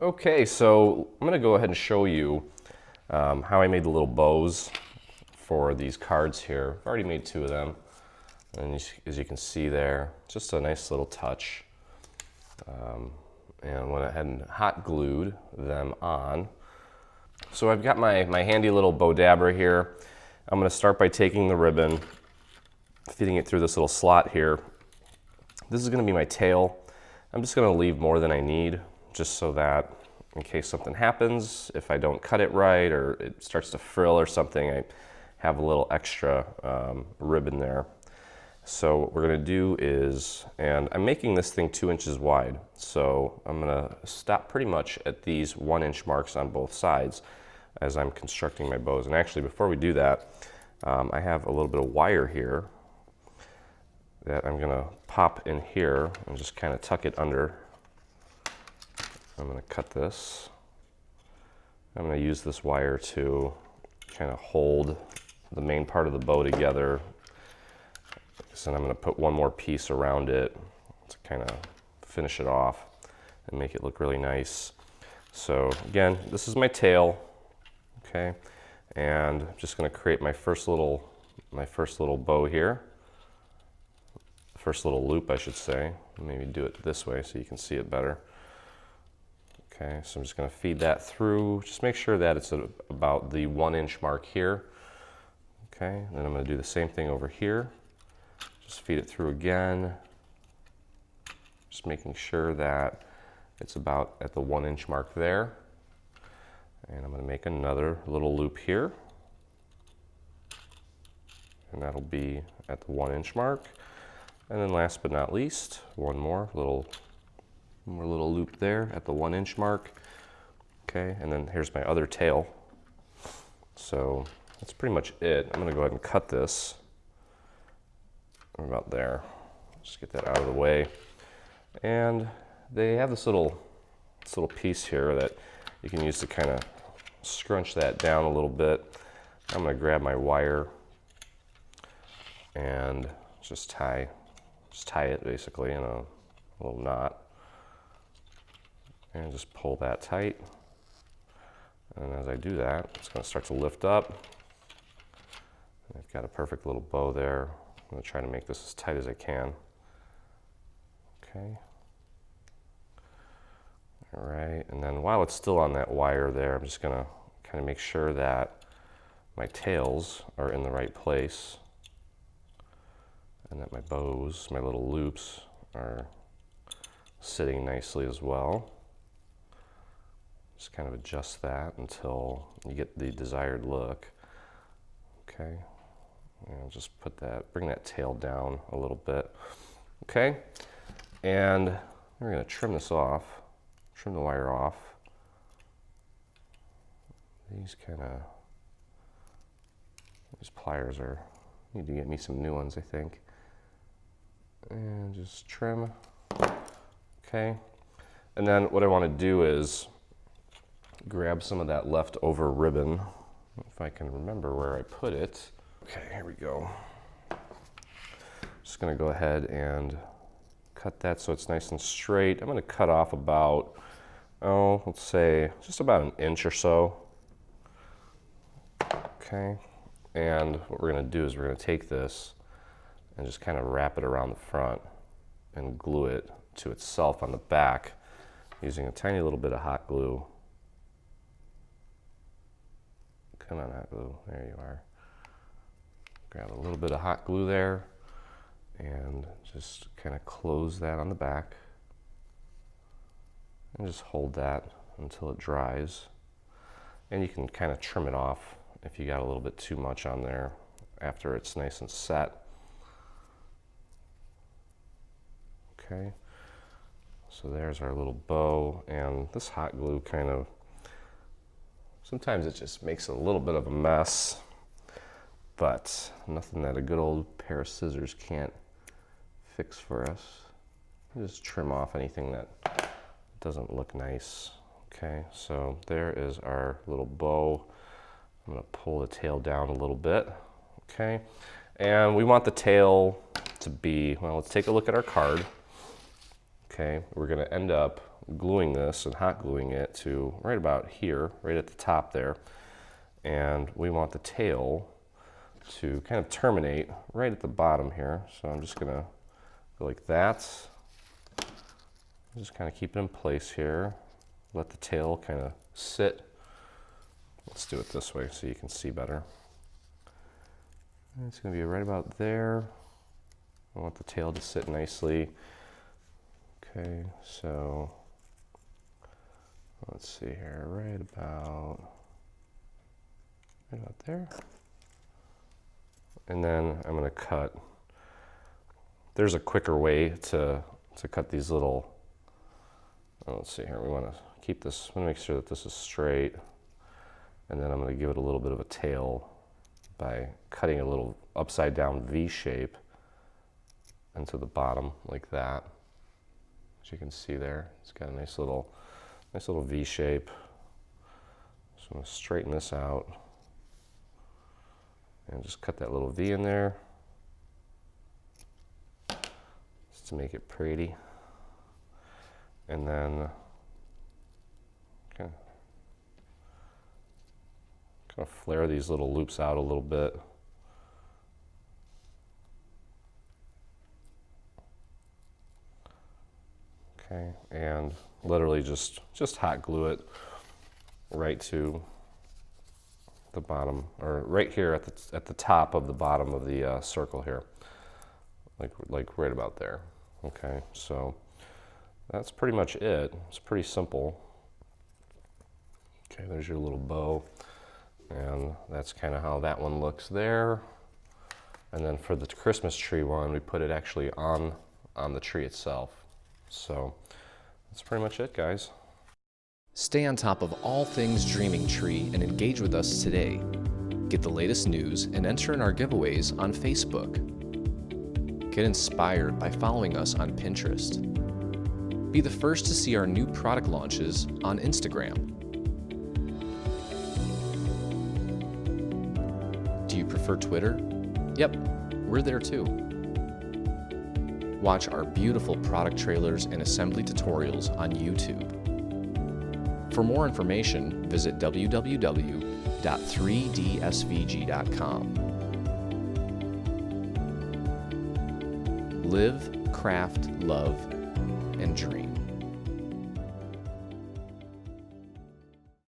Okay, so I'm gonna go ahead and show you how I made the little bows for these cards here. I've already made 2 of them, and as you can see there, just a nice little touch. And went ahead and hot glued them on. So I've got my handy little Bowdabra here. I'm gonna start by taking the ribbon, feeding it through this little slot here. This is gonna be my tail. I'm just gonna leave more than I need, just so that in case something happens, if I don't cut it right or it starts to frill or something, I have a little extra ribbon there. So what we're gonna do is, and I'm making this thing 2 inches wide, so I'm gonna stop pretty much at these 1-inch marks on both sides as I'm constructing my bows. And actually, before we do that, I have a little bit of wire here that I'm gonna pop in here and just kind of tuck it under. I'm gonna cut this. I'm gonna use this wire to kind of hold the main part of the bow together. So then I'm gonna put one more piece around it to kind of finish it off and make it look really nice. So again, this is my tail, okay? And I'm just gonna create my first little bow here. First little loop, I should say. Maybe do it this way so you can see it better. Okay, so I'm just gonna feed that through. Just make sure that it's at about the 1-inch mark here. Okay, and then I'm gonna do the same thing over here. Just feed it through again. Just making sure that it's about at the 1-inch mark there. And I'm gonna make another little loop here. And that'll be at the 1-inch mark. And then last but not least, one more little loop there at the 1-inch mark. Okay, and then here's my other tail. So that's pretty much it. I'm gonna go ahead and cut this about there. Just get that out of the way. And they have this little piece here that you can use to kind of scrunch that down a little bit. I'm gonna grab my wire and just tie it basically in a little knot. And just pull that tight. And as I do that, it's gonna start to lift up. I've got a perfect little bow there. I'm gonna try to make this as tight as I can. Okay. All right, and then while it's still on that wire there, I'm just gonna kind of make sure that my tails are in the right place and that my bows, my little loops, are sitting nicely as well. Just kind of adjust that until you get the desired look. Okay. And just bring that tail down a little bit. Okay, and we're gonna trim this off, trim the wire off. These pliers need to get me some new ones, I think. And just trim, okay. And then what I wanna do is grab some of that leftover ribbon, if I can remember where I put it. Okay, here we go. Just gonna go ahead and cut that so it's nice and straight. I'm gonna cut off about, let's say just about 1 inch or so. Okay, and what we're gonna do is we're gonna take this and just kind of wrap it around the front and glue it to itself on the back using a tiny little bit of hot glue. Come on, hot glue, there you are. Grab a little bit of hot glue there and just kind of close that on the back and just hold that until it dries. And you can kind of trim it off if you got a little bit too much on there after it's nice and set. Okay, so there's our little bow, and this hot glue sometimes it just makes a little bit of a mess, but nothing that a good old pair of scissors can't fix for us. Just trim off anything that doesn't look nice. Okay, so there is our little bow. I'm gonna pull the tail down a little bit, okay? And we want the tail to be, well, let's take a look at our card. Okay, we're gonna end up gluing this and hot gluing it to right about here, right at the top there. And we want the tail to kind of terminate right at the bottom here. So I'm just gonna go like that. Just kind of keep it in place here. Let the tail kind of sit. Let's do it this way so you can see better. And it's gonna be right about there. I want the tail to sit nicely. Okay, so let's see here, right about there. And then I'm gonna cut. There's a quicker way to cut these little, let's see here, we wanna keep this, I wanna make sure that this is straight. And then I'm gonna give it a little bit of a tail by cutting a little upside down V shape into the bottom like that. As you can see there, it's got a nice little V shape. So I'm gonna straighten this out and just cut that little V in there just to make it pretty. And then kind of flare these little loops out a little bit. Okay, and literally just hot glue it right to the bottom, or right here at the top of the bottom of the circle here, like right about there. Okay, so that's pretty much it. It's pretty simple. Okay, there's your little bow, and that's kind of how that one looks there. And then for the Christmas tree one, we put it actually on the tree itself. So that's pretty much it, guys. Stay on top of all things Dreaming Tree and engage with us today. Get the latest news and enter in our giveaways on Facebook. Get inspired by following us on Pinterest. Be the first to see our new product launches on Instagram. Do you prefer Twitter? Yep, we're there too. Watch our beautiful product trailers and assembly tutorials on YouTube. For more information, visit www.3dsvg.com. Live, craft, love, and dream.